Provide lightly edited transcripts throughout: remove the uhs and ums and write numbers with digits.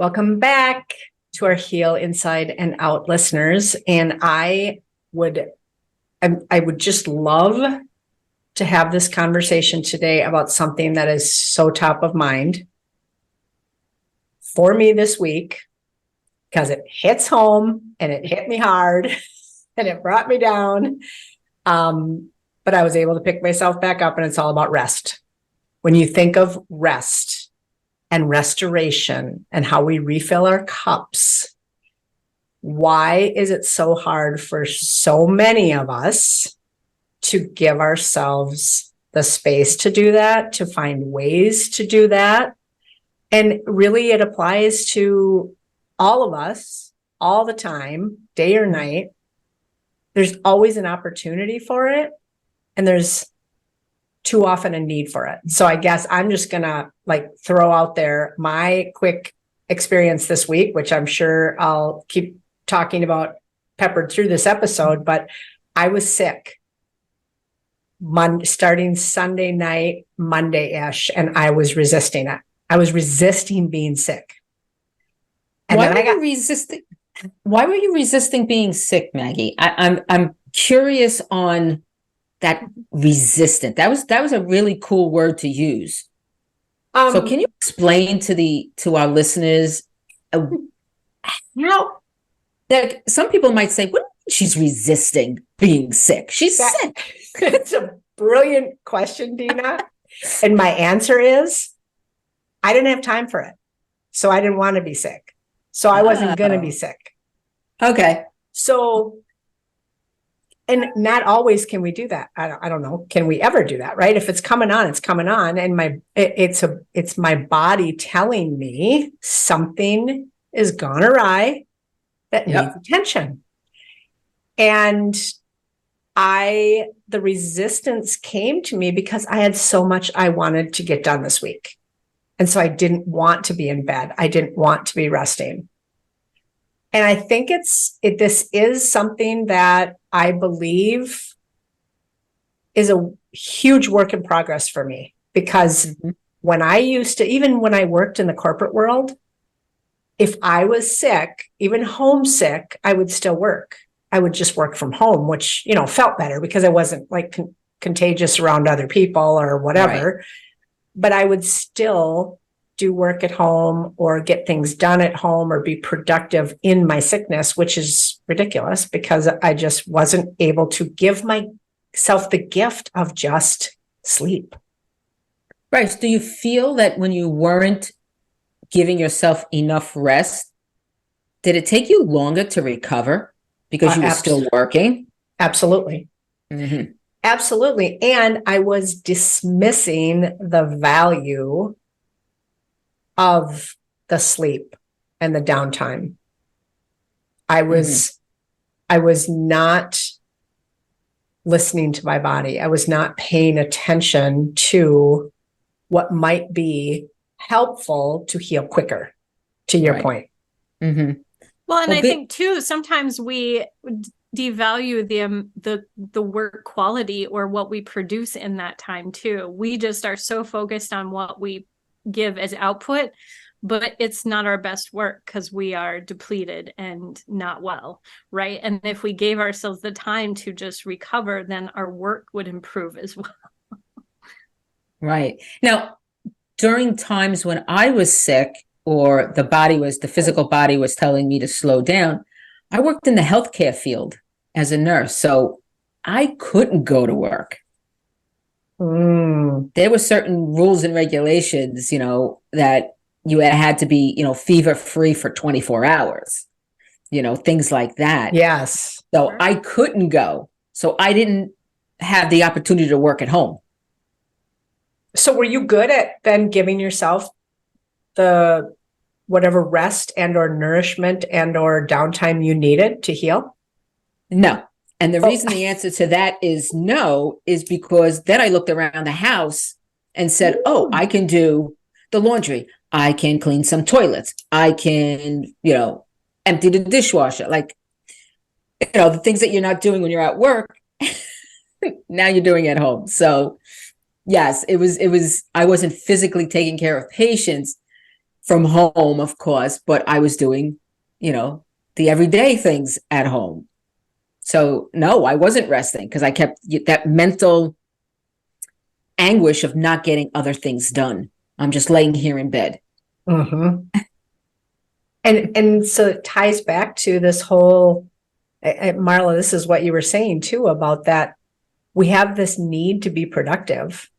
Welcome back to our Heal Inside and Out listeners. And I would just love to have this conversation today about something that is so top of mind for me this week, because it hits home and it hit me hard and it brought me down. But I was able to pick myself back up, and it's all about rest. When you think of rest and restoration and how we refill our cups, why is it so hard for so many of us to give ourselves the space to do that, to find ways to do that? And really, it applies to all of us all the time, day or night. There's always an opportunity for it, and there's too often a need for it. So I guess I'm just gonna throw out there my quick experience this week, which I'm sure I'll keep talking about peppered through this episode, but I was sick starting Sunday night, Monday-ish, and I was resisting it. I was resisting being sick. And Why were you resisting being sick, Maggie? I'm curious on that resistant. That was a really cool word to use. So can you explain to our listeners how that some people might say, what do you mean she's resisting being sick? She's sick. It's a brilliant question, Dina. And my answer is, I didn't have time for it. So I didn't want to be sick. So I wasn't going to be sick. Okay. So, and not always can we do that. I don't know. Can we ever do that? Right? If it's coming on, it's coming on. And it's my body telling me something is gone awry that needs attention. And the resistance came to me because I had so much I wanted to get done this week. And so I didn't want to be in bed. I didn't want to be resting. And I think this is something that I believe is a huge work in progress for me, because when even when I worked in the corporate world, if I was sick, even homesick, I would still work. I would just work from home, which, felt better because I wasn't contagious around other people or whatever. Right. But I would still do work at home or get things done at home or be productive in my sickness, which is ridiculous because I just wasn't able to give myself the gift of just sleep. Right. So do you feel that when you weren't giving yourself enough rest, did it take you longer to recover because you were still working? Absolutely. Mm-hmm. Absolutely. And I was dismissing the value of the sleep and the downtime. I was not listening to my body. I was not paying attention to what might be helpful to heal quicker, to your point. Mm-hmm. Well, and I think too, sometimes we devalue the work quality or what we produce in that time too. We just are so focused on what we give as output, but it's not our best work because we are depleted and not well, right? And if we gave ourselves the time to just recover, then our work would improve as well. Right. Now, during times when I was sick or the physical body was telling me to slow down, I worked in the healthcare field as a nurse, so I couldn't go to work. There were certain rules and regulations, that you had to be, fever free for 24 hours, things like that. Yes. So I couldn't go. So I didn't have the opportunity to work at home. So were you good at then giving yourself the whatever rest and or nourishment and or downtime you needed to heal? No. And the reason the answer to that is no is because then I looked around the house and said, I can do the laundry. I can clean some toilets. I can, empty the dishwasher. The things that you're not doing when you're at work, now you're doing at home. So yes, it was, I wasn't physically taking care of patients. from home, of course, but I was doing, the everyday things at home. So no, I wasn't resting because I kept that mental anguish of not getting other things done. I'm just laying here in bed. Mm-hmm. And so it ties back to this whole, Marla, this is what you were saying too about that. We have this need to be productive,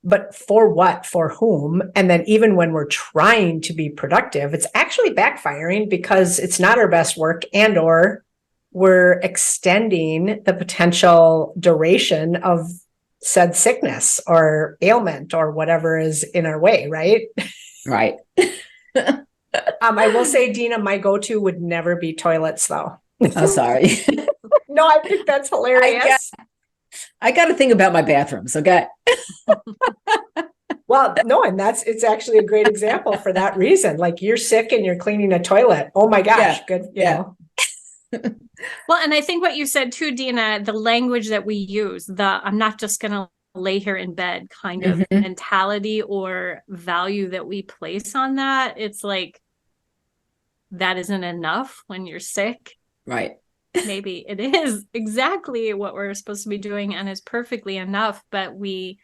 but for what, for whom? And then even when we're trying to be productive, it's actually backfiring because it's not our best work, and or we're extending the potential duration of said sickness or ailment or whatever is in our way, right? Right. I will say, Dina, my go-to would never be toilets, though. Oh, sorry. No, I think that's hilarious. I got to think about my bathrooms. Okay. Well, no, and it's actually a great example for that reason. Like, you're sick and you're cleaning a toilet. Oh my gosh, Yeah. good. Yeah. Well, and I think what you said too, Dina, the language that we use, I'm not just going to lay here in bed kind of mentality or value that we place on that. It's like, that isn't enough when you're sick. Right. Maybe it is exactly what we're supposed to be doing and is perfectly enough, but we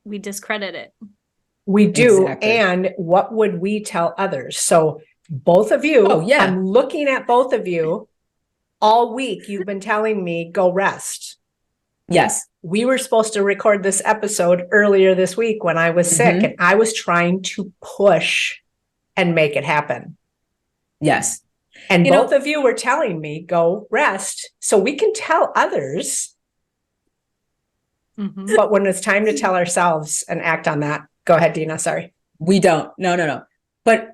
discredit it. We do. Exactly. And what would we tell others? So both of you, I'm looking at both of you all week. You've been telling me, go rest. Yes. We were supposed to record this episode earlier this week when I was sick, and I was trying to push and make it happen. Yes. And both of you were telling me, go rest. So we can tell others. But when it's time to tell ourselves and act on that, go ahead, Dina. Sorry. We don't. No. But,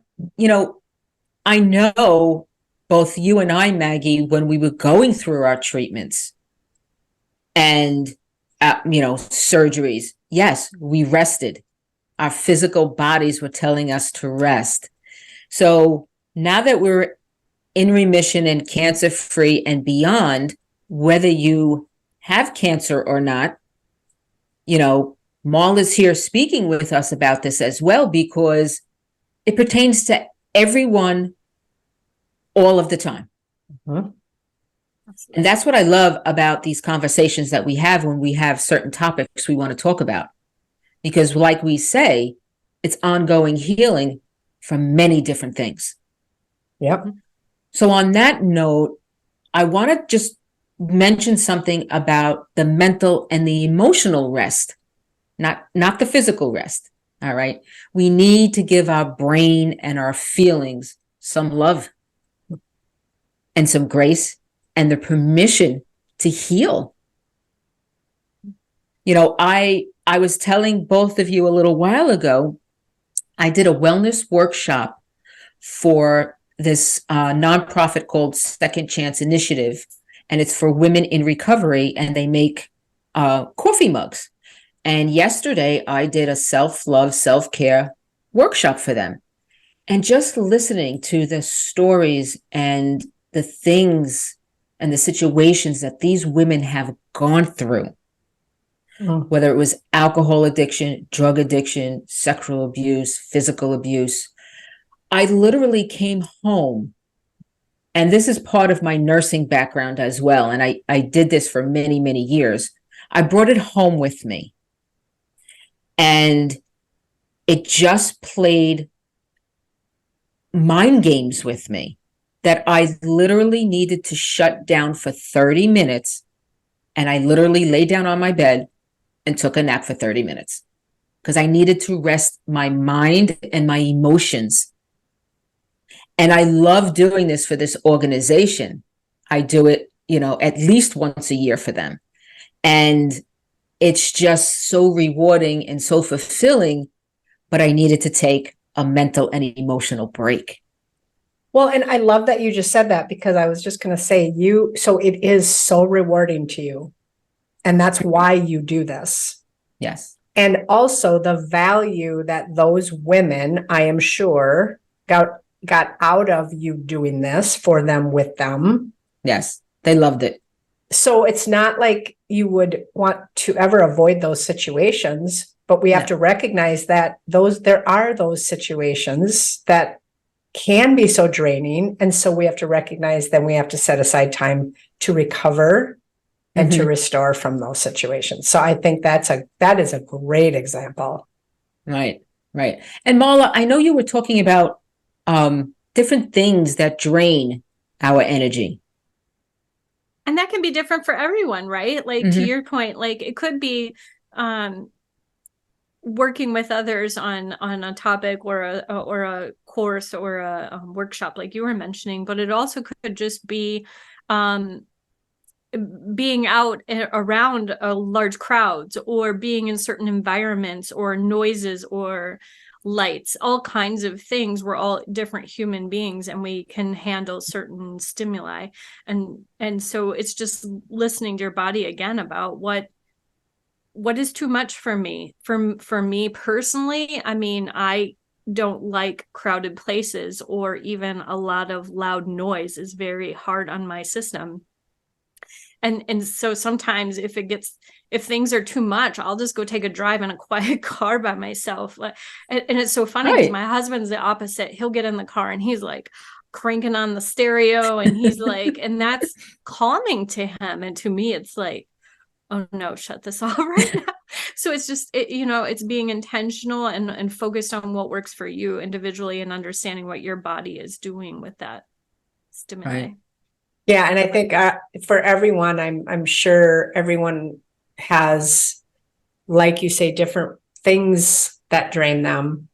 I know both you and I, Maggie, when we were going through our treatments and, surgeries, yes, we rested. Our physical bodies were telling us to rest. So now that we're in remission and cancer-free and beyond, whether you have cancer or not, Marla's here speaking with us about this as well, because it pertains to everyone all of the time. And that's what I love about these conversations that we have when we have certain topics we want to talk about. Because like we say, it's ongoing healing from many different things. Yep. So on that note, I want to just mention something about the mental and the emotional rest, not the physical rest. All right. We need to give our brain and our feelings some love and some grace and the permission to heal. I was telling both of you a little while ago, I did a wellness workshop for this nonprofit called Second Chance Initiative, and it's for women in recovery, and they make coffee mugs. And yesterday I did a self-love, self-care workshop for them. And just listening to the stories and the things and the situations that these women have gone through, whether it was alcohol addiction, drug addiction, sexual abuse, physical abuse, I literally came home, and this is part of my nursing background as well. And I did this for many, many years. I brought it home with me, and it just played mind games with me that I literally needed to shut down for 30 minutes. And I literally lay down on my bed and took a nap for 30 minutes because I needed to rest my mind and my emotions. And I love doing this for this organization. I do it, at least once a year for them. And it's just so rewarding and so fulfilling, but I needed to take a mental and emotional break. Well, and I love that you just said that, because I was just going to say so it is so rewarding to you. And that's why you do this. Yes. And also the value that those women, I am sure, got out of you doing this for them with them. Yes. They loved it. So it's not like you would want to ever avoid those situations. but we have No. to recognize that there are those situations that can be so draining. And so we have to recognize that we have to set aside time to recover and to restore from those situations. So I think that is a great example. Right, right. And Marla, I know you were talking about different things that drain our energy. And that can be different for everyone, right? Like to your point, like it could be working with others on a topic or a course or a workshop like you were mentioning, but it also could just be being out around large crowds or being in certain environments or noises or lights, all kinds of things. We're all different human beings and we can handle certain stimuli. And so it's just listening to your body again about what is too much for me. For me personally, I mean, I don't like crowded places, or even a lot of loud noise is very hard on my system. And so sometimes if things are too much, I'll just go take a drive in a quiet car by myself. And it's so funny because my husband's the opposite. He'll get in the car and he's like cranking on the stereo and he's like, and that's calming to him. And to me, it's like, oh no, shut this off right now. So it's just, it's being intentional and focused on what works for you individually and understanding what your body is doing with that stimuli. Right. Yeah. And I think for everyone, I'm sure everyone has, like you say, different things that drain them.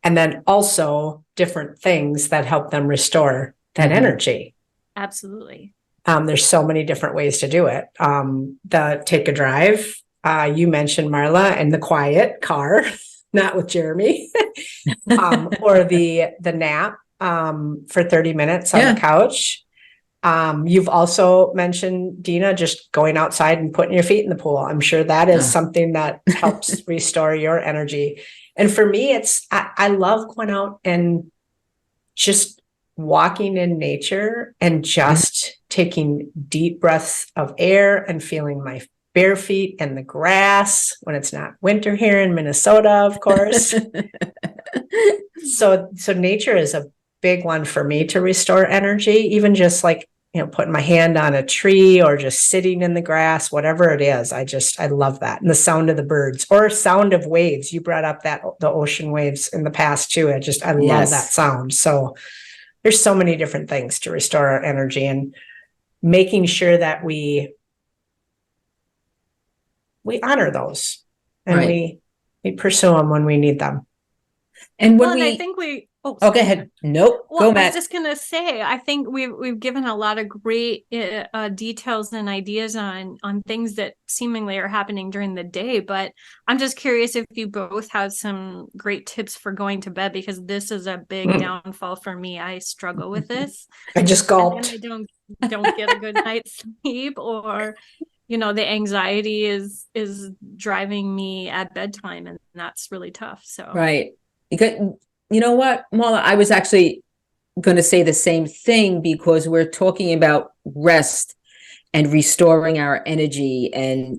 And then also different things that help them restore that energy. Absolutely. There's so many different ways to do it. The take a drive, you mentioned Marla, and the quiet car, not with Jeremy, or the nap for 30 minutes on the couch. You've also mentioned, Dina, just going outside and putting your feet in the pool. I'm sure that is something that helps restore your energy. And for me, I love going out and just walking in nature and just taking deep breaths of air and feeling my bare feet in the grass when it's not winter here in Minnesota, of course. So nature is a big one for me to restore energy, even just like, putting my hand on a tree or just sitting in the grass, whatever it is. I love that. And the sound of the birds or sound of waves. You brought up the ocean waves in the past too. I love that sound. So there's so many different things to restore our energy, and making sure that we honor those and we pursue them when we need them. And when I think go ahead. Nope. Well, go, I Matt. was just gonna say, I think we've given a lot of great details and ideas on things that seemingly are happening during the day. But I'm just curious if you both have some great tips for going to bed, because this is a big downfall for me. I struggle with this. I just gulped. I don't get a good night's sleep, or the anxiety is driving me at bedtime, and that's really tough. So right. You know what, Marla, I was actually going to say the same thing, because we're talking about rest and restoring our energy and,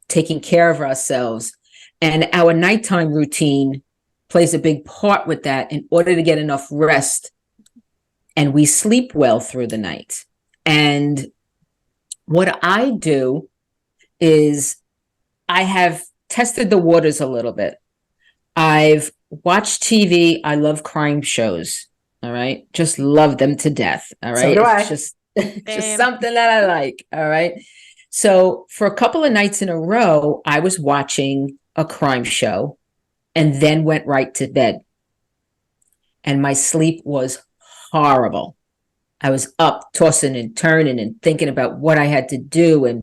taking care of ourselves. And our nighttime routine plays a big part with that in order to get enough rest. And we sleep well through the night. And what I do is I have tested the waters a little bit. I've watched TV. I love crime shows. All right. Just love them to death. All right. So do I. It's just something that I like. All right. So for a couple of nights in a row, I was watching a crime show and then went right to bed. And my sleep was horrible. I was up tossing and turning and thinking about what I had to do. And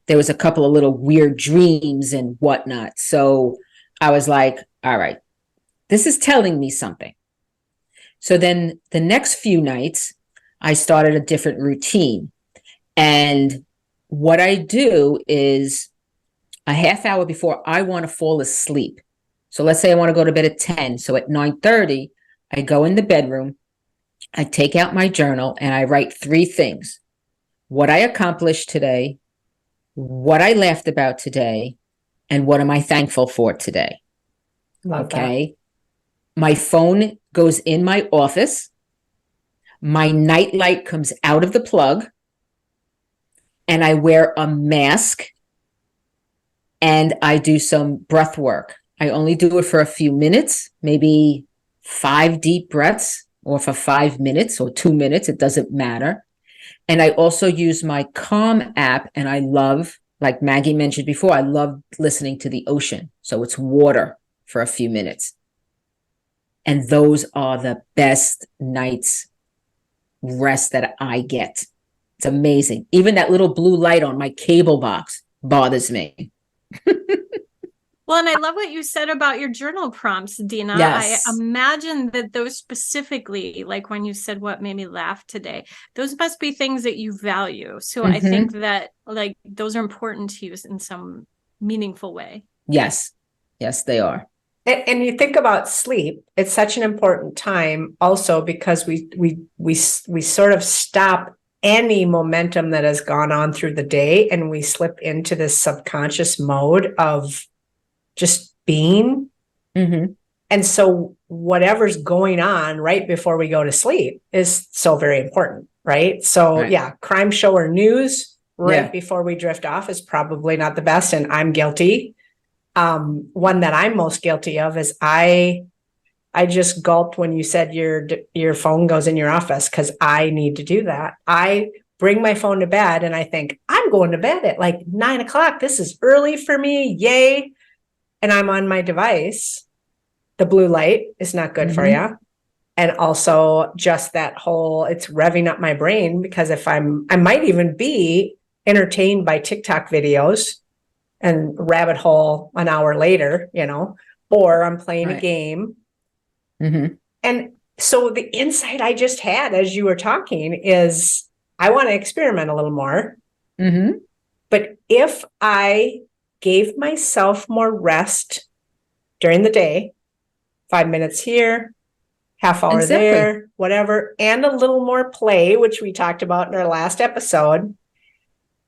there was a couple of little weird dreams and whatnot. So I was like, all right, this is telling me something. So then the next few nights, I started a different routine. And what I do is a half hour before I want to fall asleep. So let's say I want to go to bed at 10. So at 9:30, I go in the bedroom, I take out my journal, and I write 3 things: what I accomplished today, what I laughed about today, and what am I thankful for today? Love that. Okay. My phone goes in my office. My night light comes out of the plug, and I wear a mask, and I do some breath work. I only do it for a few minutes, maybe 5 deep breaths, or for 5 minutes or 2 minutes. It doesn't matter. And I also use my Calm app, and I love, like Maggie mentioned before, I love listening to the ocean. So it's water for a few minutes. And those are the best nights rest that I get. It's amazing. Even that little blue light on my cable box bothers me. Well, and I love what you said about your journal prompts, Dina. Yes. I imagine that those specifically, like when you said what made me laugh today, those must be things that you value. So I think that like those are important to you in some meaningful way. Yes. Yes, they are. And you think about sleep, it's such an important time also because we sort of stop any momentum that has gone on through the day, and we slip into this subconscious mode of just being. And so whatever's going on right before we go to sleep is so very important, right? So yeah, crime show or news right before we drift off is probably not the best, and I'm guilty. One that I'm most guilty of is I just gulped when you said your phone goes in your office, because I need to do that. I bring my phone to bed and I think I'm going to bed at like 9 o'clock. This is early for me. Yay. And I'm on my device. The blue light is not good for you. And also just that whole, it's revving up my brain, because I might even be entertained by TikTok videos and rabbit hole an hour later, or I'm playing a game. And so the insight I just had as you were talking is I want to experiment a little more. But if I gave myself more rest during the day, 5 minutes here, half hour there, whatever, and a little more play, which we talked about in our last episode,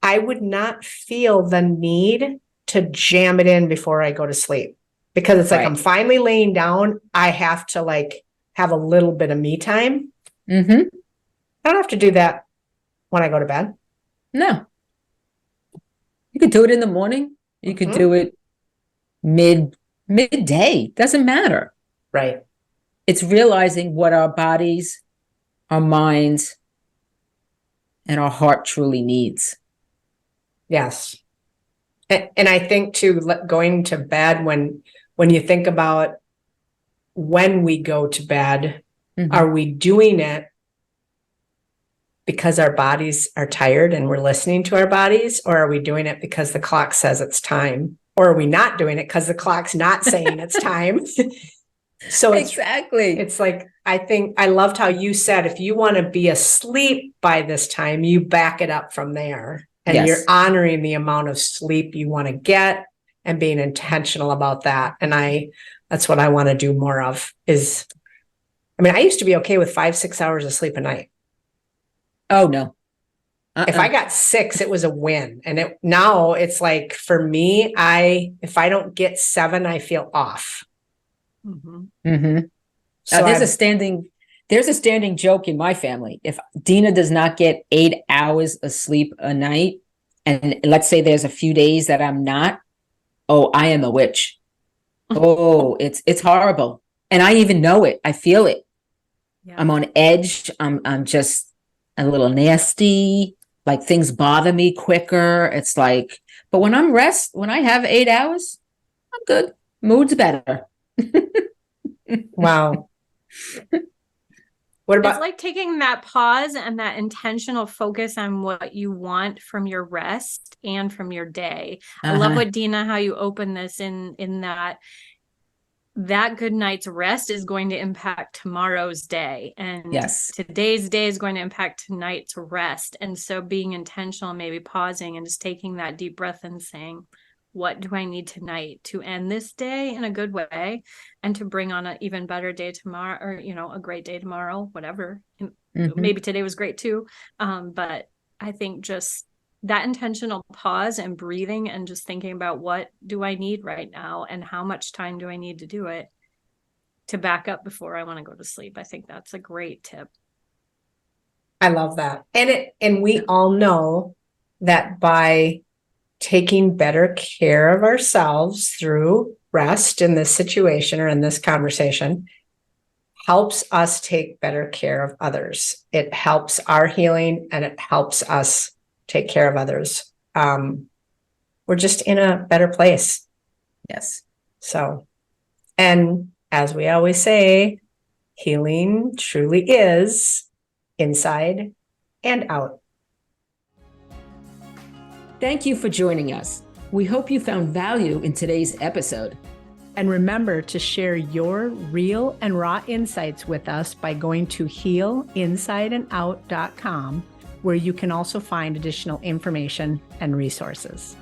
I would not feel the need to jam it in before I go to sleep, because it's like I'm finally laying down. I have to like have a little bit of me time. I don't have to do that when I go to bed. No. You could do it in the morning. You could do it midday. Doesn't matter. Right. It's realizing what our bodies, our minds, and our heart truly needs. Yes. And I think too, going to bed, when you think about when we go to bed, are we doing it because our bodies are tired and we're listening to our bodies, or are we doing it because the clock says it's time? Or are we not doing it because the clock's not saying it's time? So it's like, I think I loved how you said, if you want to be asleep by this time, you back it up from there. And you're honoring the amount of sleep you want to get and being intentional about that. And that's what I want to do more of is, I used to be okay with 5-6 hours of sleep a night. Oh, no. If I got 6, it was a win. And now it's like, for me, if I don't get 7, I feel off. So there's a standing joke in my family. If Dina does not get 8 hours of sleep a night, and let's say there's a few days that I'm not, oh, I am a witch. Oh, it's horrible. And I even know it. I feel it. I'm on edge. I'm just a little nasty. Like things bother me quicker. It's like, but when when I have 8 hours, I'm good. Mood's better. Wow. What about? It's like taking that pause and that intentional focus on what you want from your rest and from your day. I love what Dina, how you open this in that good night's rest is going to impact tomorrow's day, and today's day is going to impact tonight's rest. And so being intentional, maybe pausing and just taking that deep breath and saying, what do I need tonight to end this day in a good way and to bring on an even better day tomorrow, or, a great day tomorrow, whatever. Maybe today was great too. But I think just that intentional pause and breathing and just thinking about what do I need right now and how much time do I need to do it to back up before I want to go to sleep. I think that's a great tip. I love that. And we all know that by taking better care of ourselves through rest in this situation or in this conversation helps us take better care of others. It helps our healing and it helps us take care of others. We're just in a better place. Yes. So, and as we always say, healing truly is inside and out. Thank you for joining us. We hope you found value in today's episode. And remember to share your real and raw insights with us by going to healinsideandout.com, where you can also find additional information and resources.